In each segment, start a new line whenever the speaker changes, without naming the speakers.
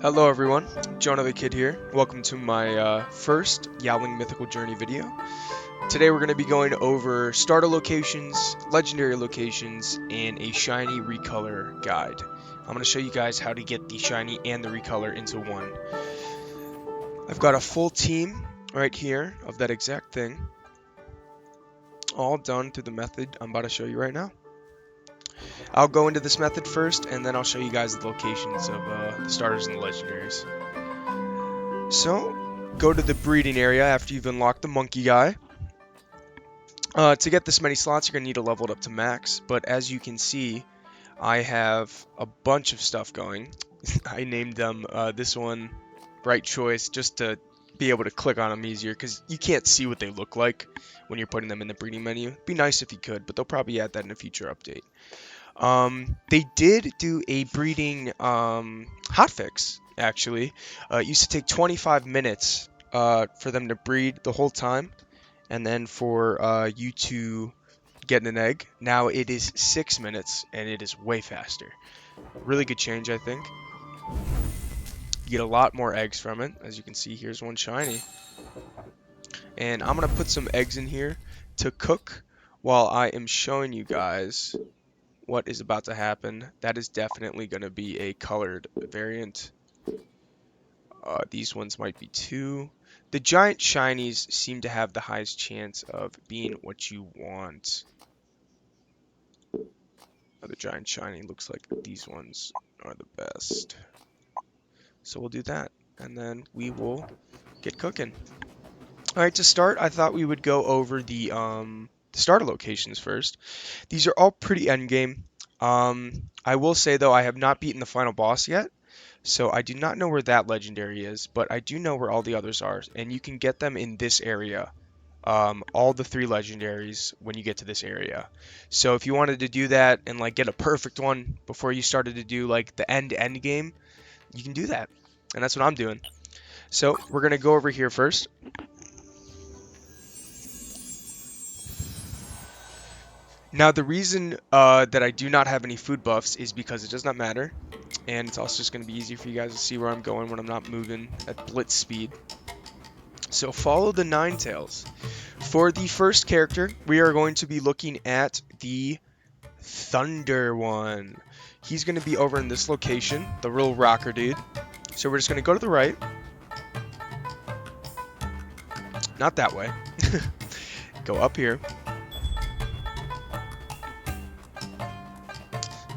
Hello everyone, Jonah the Kid here. Welcome to my first Yoaling Mythical Journey video. Today we're going to be going over starter locations, legendary locations, and a shiny recolor guide. I'm going to show you guys how to get the shiny and the recolor into one. I've got a full team right here of that exact thing, all done through the method I'm about to show you right now. I'll go into this method first, and then I'll show you guys the locations of the starters and the legendaries. So, go to the breeding area after you've unlocked the monkey guy. To get this many slots, you're going to need to level it up to max, but as you can see, I have a bunch of stuff going. I named them this one Right Choice just to be able to click on them easier, because you can't see what they look like when you're putting them in the breeding menu. It'd be nice if you could, but they'll probably add that in a future update. They did do a breeding hotfix, actually. It used to take 25 minutes for them to breed the whole time, and then for you to get an egg. Now it is 6 minutes, and it is way faster. Really good change, I think. You get a lot more eggs from it. As you can see, here's one shiny. And I'm going to put some eggs in here to cook while I am showing you guys what is about to happen. That is definitely going to be a colored variant. These ones might be two. The giant shinies seem to have the highest chance of being what you want. The giant shiny looks like these ones are the best. So we'll do that, and then we will get cooking. Alright, to start, I thought we would go over the starter locations first. These are all pretty endgame. I will say, though, I have not beaten the final boss yet, so I do not know where that legendary is, but I do know where all the others are, and you can get them in this area. All the 3 legendaries when you get to this area. So if you wanted to do that and like get a perfect one before you started to do like the end game, you can do that. And that's what I'm doing. So we're gonna go over here first. Now the reason that I do not have any food buffs is because it does not matter. And it's also just going to be easy for you guys to see where I'm going when I'm not moving at blitz speed. So follow the Ninetales. For the first character, we are going to be looking at the Thunder one. He's going to be over in this location, the real rocker dude. So we're just going to go to the right. Not that way. Go up here.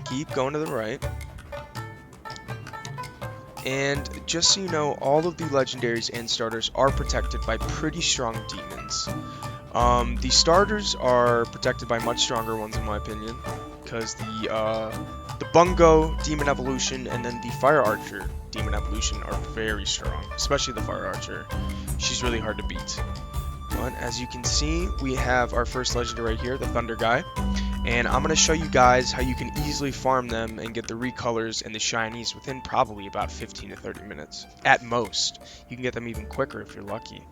Keep going to the right. And just so you know, all of the legendaries and starters are protected by pretty strong demons. The starters are protected by much stronger ones, in my opinion, because the Bungo Demon Evolution and then the Fire Archer Demon Evolution are very strong, especially the Fire Archer. She's really hard to beat. But as you can see, we have our first legendary right here, the Thunder guy. And I'm going to show you guys how you can easily farm them and get the recolors and the shinies within probably about 15 to 30 minutes. At most. You can get them even quicker if you're lucky.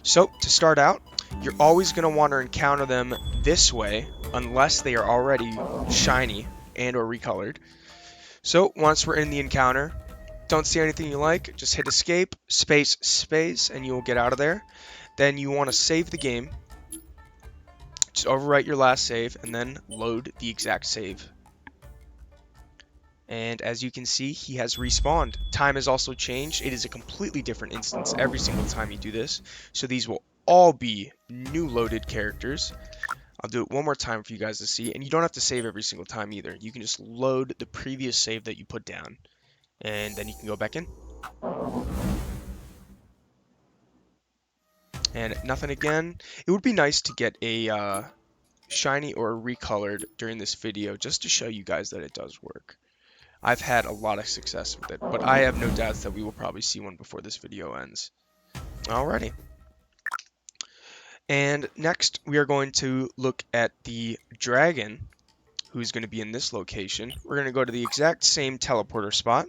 So, to start out, you're always going to want to encounter them this way, unless they are already shiny and or recolored. So, once we're in the encounter, don't see anything you like, just hit escape, space, space, and you will get out of there. Then you want to save the game. Just overwrite your last save and then load the exact save. And as you can see, he has respawned. Time has also changed. It is a completely different instance every single time you do this. So these will all be new loaded characters. I'll do it one more time for you guys to see. And you don't have to save every single time either. You can just load the previous save that you put down. And then you can go back in. And nothing again. It would be nice to get a shiny or recolored during this video just to show you guys that it does work. I've had a lot of success with it, but I have no doubts that we will probably see one before this video ends. Alrighty. And next we are going to look at the dragon, who's going to be in this location. We're going to go to the exact same teleporter spot.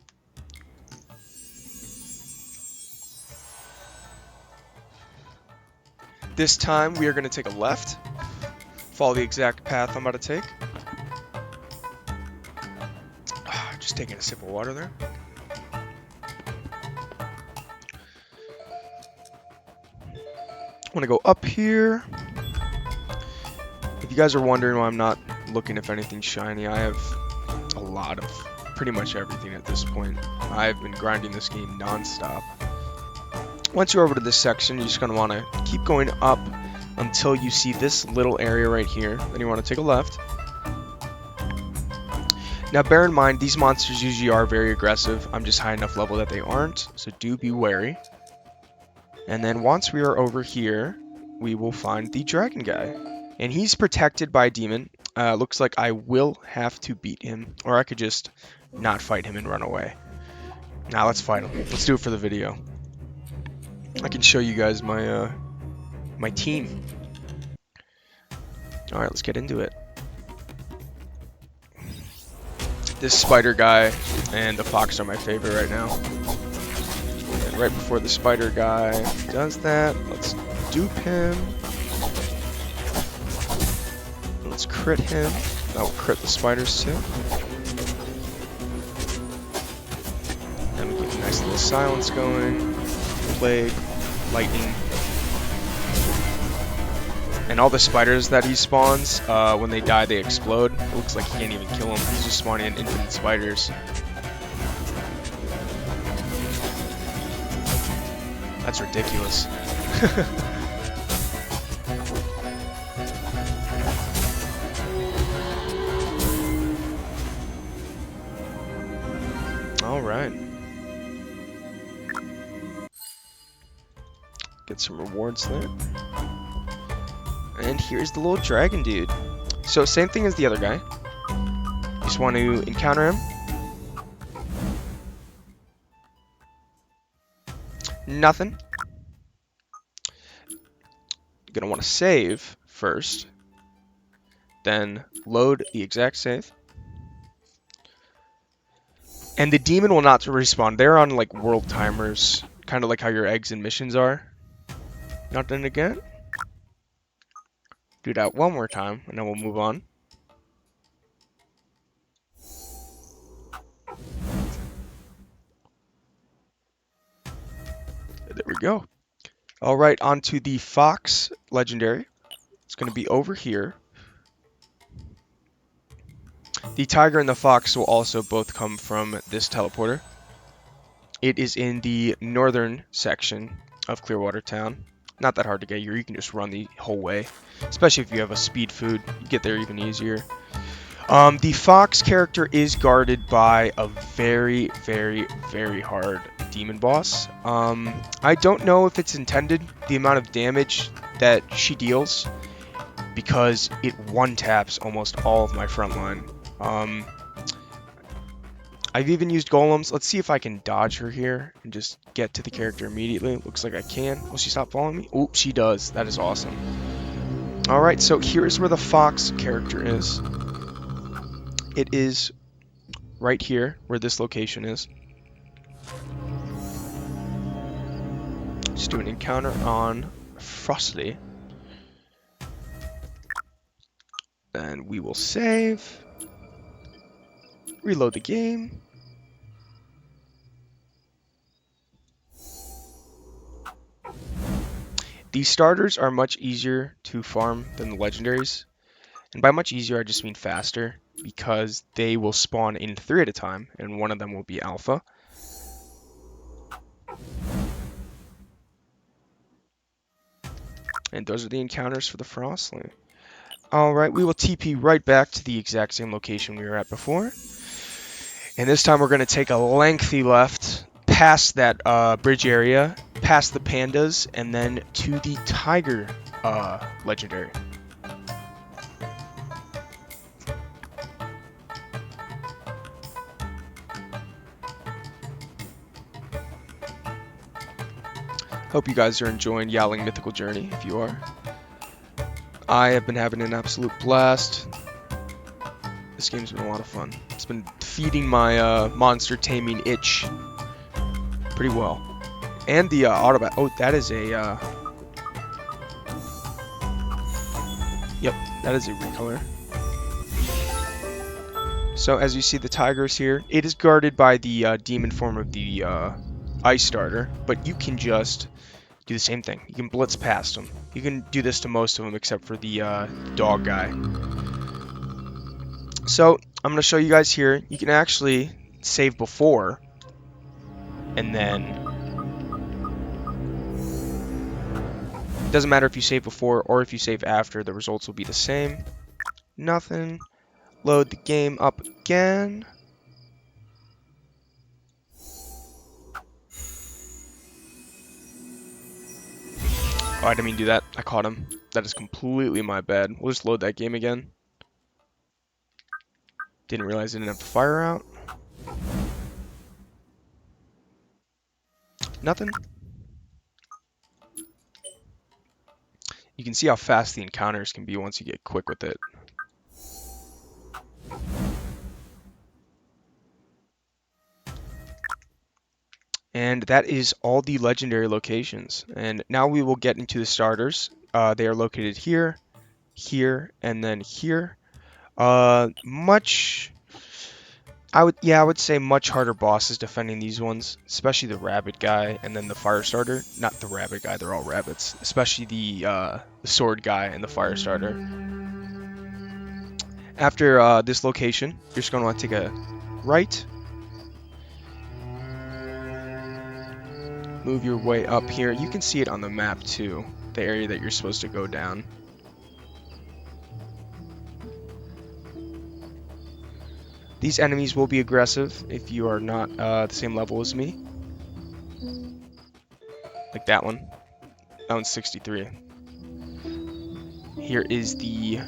This time we are going to take a left, follow the exact path I'm about to take. Just taking a sip of water there. I'm gonna go up here. If you guys are wondering why I'm not looking if anything's shiny, I have a lot of pretty much everything at this point. I've been grinding this game non-stop. Once you're over to this section, you're just going to want to keep going up until you see this little area right here. Then you want to take a left. Now bear in mind, these monsters usually are very aggressive. I'm just high enough level that they aren't, so do be wary. And then once we are over here, we will find the dragon guy. And he's protected by a demon. Looks like I will have to beat him, or I could just not fight him and run away. Now let's fight him. Let's do it for the video. I can show you guys my my team. All right, let's get into it. This spider guy and the fox are my favorite right now. And right before the spider guy does that, let's dupe him. Let's crit him. That will crit the spiders too. Then we get a nice little silence going. Plague, lightning. And all the spiders that he spawns, when they die, they explode. It looks like he can't even kill them. He's just spawning in infinite spiders. That's ridiculous. Alright. Get some rewards there. And here's the little dragon dude. So same thing as the other guy. You just want to encounter him. Nothing. You're gonna want to save first. Then load the exact save. And the demon will not respawn. They're on like world timers, kind of like how your eggs and missions are. Not done again. Do that one more time, and then we'll move on. There we go. All right, on to the fox legendary. It's going to be over here. The tiger and the fox will also both come from this teleporter. It is in the northern section of Clearwater Town. Not that hard to get here. You can just run the whole way, especially if you have a speed food. You get there even easier. The fox character is guarded by a very, very, very hard demon boss. I don't know if it's intended, the amount of damage that she deals, because it one-taps almost all of my front line. I've even used golems. Let's see if I can dodge her here and just get to the character immediately. Looks like I can. Will she stop following me? Oop, she does. That is awesome. Alright, so here's where the fox character is. It is right here, where this location is. Just do an encounter on Frosty. And we will save. Reload the game. These starters are much easier to farm than the legendaries. And by much easier, I just mean faster, because they will spawn in 3 at a time, and one of them will be alpha. And those are the encounters for the Frostly. Alright, we will TP right back to the exact same location we were at before. And this time we're going to take a lengthy left past that bridge area, past the pandas, and then to the tiger legendary. Hope you guys are enjoying Yoaling Mythical Journey, if you are. I have been having an absolute blast. This game's been a lot of fun. It's been feeding my monster taming itch pretty well. And the autobat. Oh, that is a... Yep, that is a Recolor. So as you see the tigers here, it is guarded by the demon form of the ice starter, but you can just do the same thing. You can blitz past them. You can do this to most of them except for the dog guy. So I'm going to show you guys here. You can actually save before, and then it doesn't matter if you save before or if you save after, the results will be the same. Nothing. Load the game up again. Oh, I didn't mean to do that. I caught him. That is completely my bad. We'll just load that game again. Didn't realize I didn't have the fire out. Nothing. You can see how fast the encounters can be once you get quick with it. And that is all the legendary locations. And now we will get into the starters. They are located here, here, and then here. I would say much harder bosses defending these ones, especially the rabbit guy and then the fire starter. Not the rabbit guy, they're all rabbits. Especially the sword guy and the fire starter. After this location, you're just going to want to take a right. Move your way up here. You can see it on the map too, the area that you're supposed to go down. These enemies will be aggressive if you are not the same level as me. Like that one. That one's 63. Here is the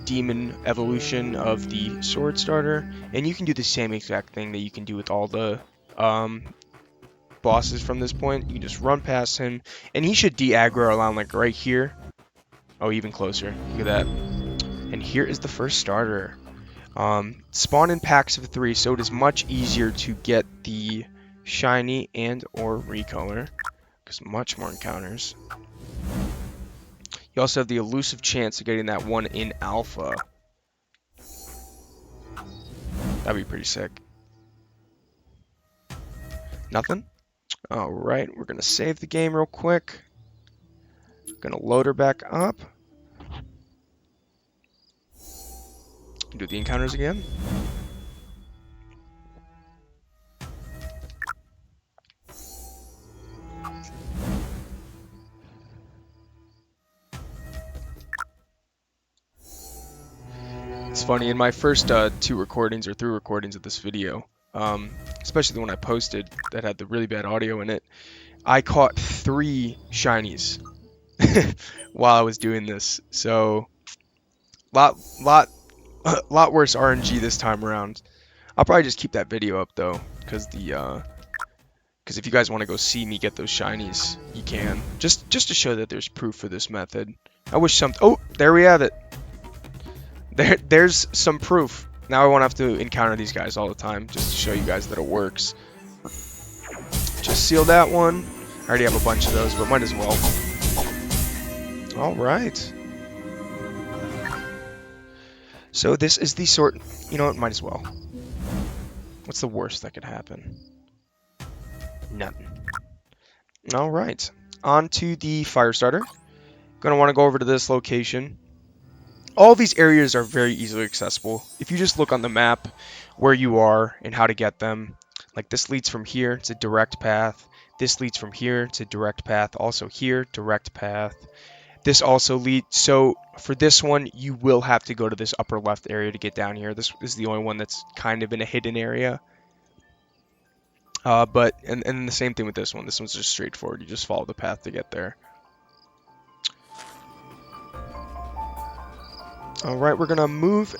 demon evolution of the sword starter. And you can do the same exact thing that you can do with all the bosses from this point. You can just run past him. And he should de-aggro around like right here. Oh, even closer. Look at that. And here is the first starter. Spawn in packs of 3, so it is much easier to get the shiny and or recolor, because much more encounters. You also have the elusive chance of getting that one in alpha. That'd be pretty sick. Nothing? Alright, we're gonna save the game real quick. Gonna load her back up. Do the encounters again. It's funny, in my first 2 recordings or 3 recordings of this video, especially the one I posted that had the really bad audio in it, I caught 3 shinies while I was doing this. So, lot worse RNG this time around. I'll probably just keep that video up though, because if you guys want to go see me get those shinies, you can. Just to show that there's proof for this method. I wish some. Oh, there we have it. There's some proof. Now I won't have to encounter these guys all the time, just to show you guys that it works. Just seal that one. I already have a bunch of those, but might as well. All right. So this is the sort. You know what? Might as well. What's the worst that could happen? Nothing. All right. On to the fire starter. Gonna want to go over to this location. All these areas are very easily accessible. If you just look on the map where you are and how to get them, like this leads from here, it's a direct path. This leads from here, it's a direct path. Also here, direct path. This also leads, so for this one, you will have to go to this upper left area to get down here. This is the only one that's kind of in a hidden area. And the same thing with this one. This one's just straightforward. You just follow the path to get there. Alright, we're going to move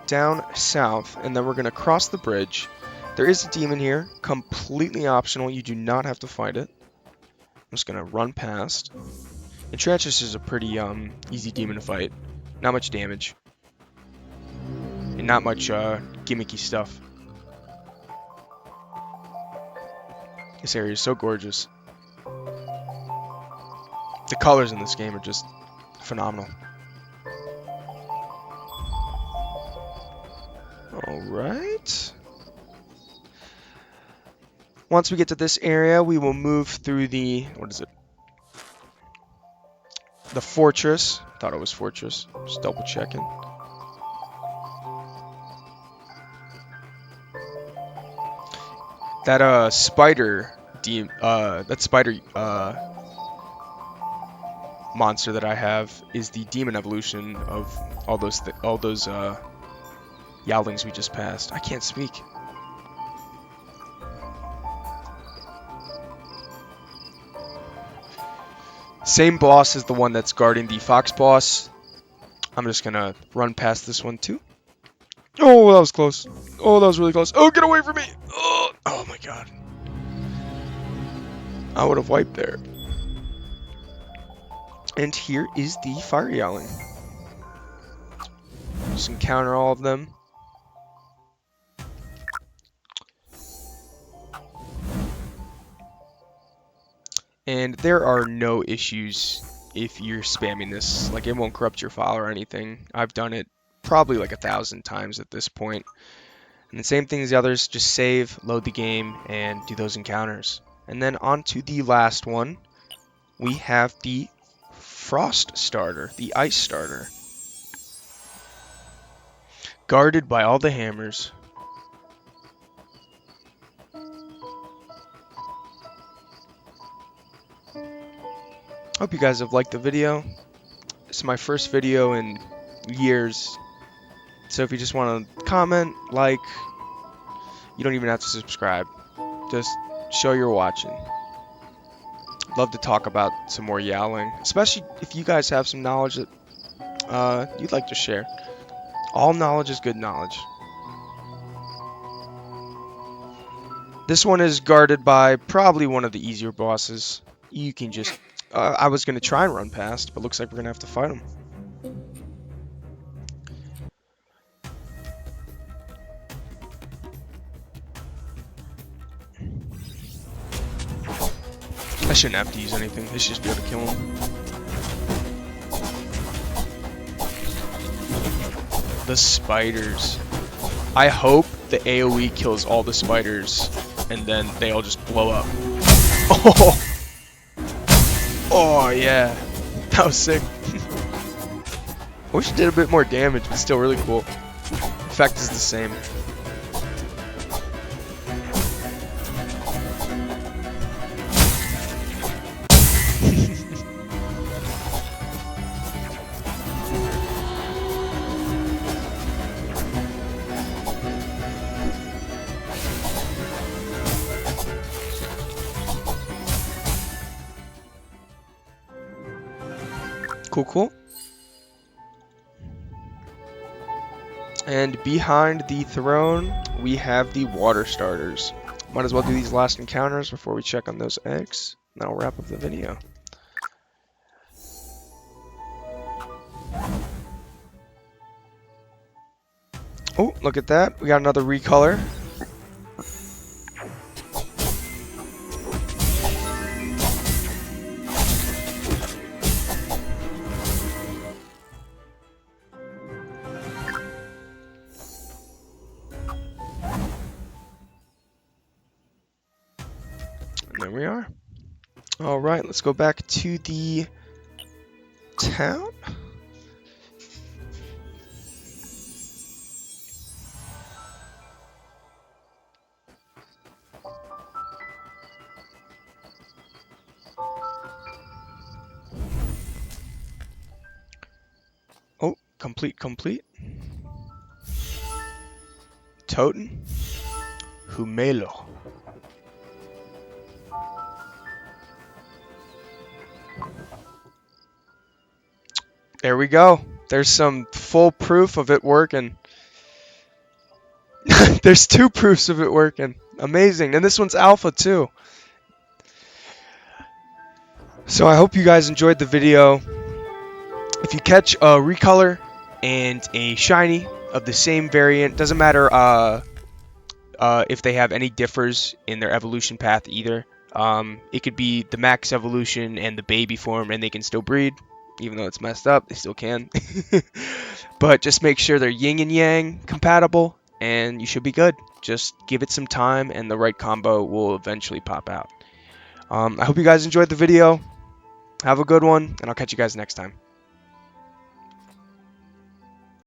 down south, and then we're going to cross the bridge. There is a demon here, completely optional. You do not have to fight it. I'm just going to run past. Enchantress is a pretty easy demon to fight. Not much damage. And not much gimmicky stuff. This area is so gorgeous. The colors in this game are just phenomenal. Alright. Once we get to this area, we will move through the, what is it? the fortress. Thought it was fortress. Just double checking. That spider monster that I have is the demon evolution of all those Yowlings we just passed. I can't speak. Same boss as the one that's guarding the fox boss. I'm just gonna run past this one too. Oh, that was close. Oh, that was really close. Oh, get away from me! Oh my god. I would have wiped there. And here is the fire Yoaling. Just encounter all of them. And there are no issues if you're spamming this. Like, it won't corrupt your file or anything. I've done it probably like 1,000 times at this point. And the same thing as the others, just save, load the game, and do those encounters. And then on to the last one, we have the Frost Starter, the Ice Starter. Guarded by all the hammers. Hope you guys have liked the video. This is my first video in years. So if you just want to comment, like, you don't even have to subscribe. Just show you're watching. Love to talk about some more Yowaling, especially if you guys have some knowledge that you'd like to share. All knowledge is good knowledge. This one is guarded by probably one of the easier bosses. You can just... I was going to try and run past, but looks like we're going to have to fight him. I shouldn't have to use anything. They should just be able to kill him. The spiders. I hope the AoE kills all the spiders, and then they all just blow up. Oh! Oh, yeah. That was sick. I wish it did a bit more damage, but still really cool. Effect is the same. Cool, cool. And behind the throne, we have the water starters. Might as well do these last encounters before we check on those eggs. And that'll wrap up the video. Oh, look at that. We got another Recolor. There we are. Alright, let's go back to the town. Oh, complete. Toten. Humelo. There we go. There's some full proof of it working. There's 2 proofs of it working. Amazing. And this one's alpha too. So I hope you guys enjoyed the video. If you catch a Recolor and a shiny of the same variant, doesn't matter if they have any differs in their evolution path either. It could be the max evolution and the baby form, and they can still breed. Even though it's messed up, they still can. But just make sure they're yin and yang compatible, and you should be good. Just give it some time, and the right combo will eventually pop out. I hope you guys enjoyed the video. Have a good one, and I'll catch you guys next time.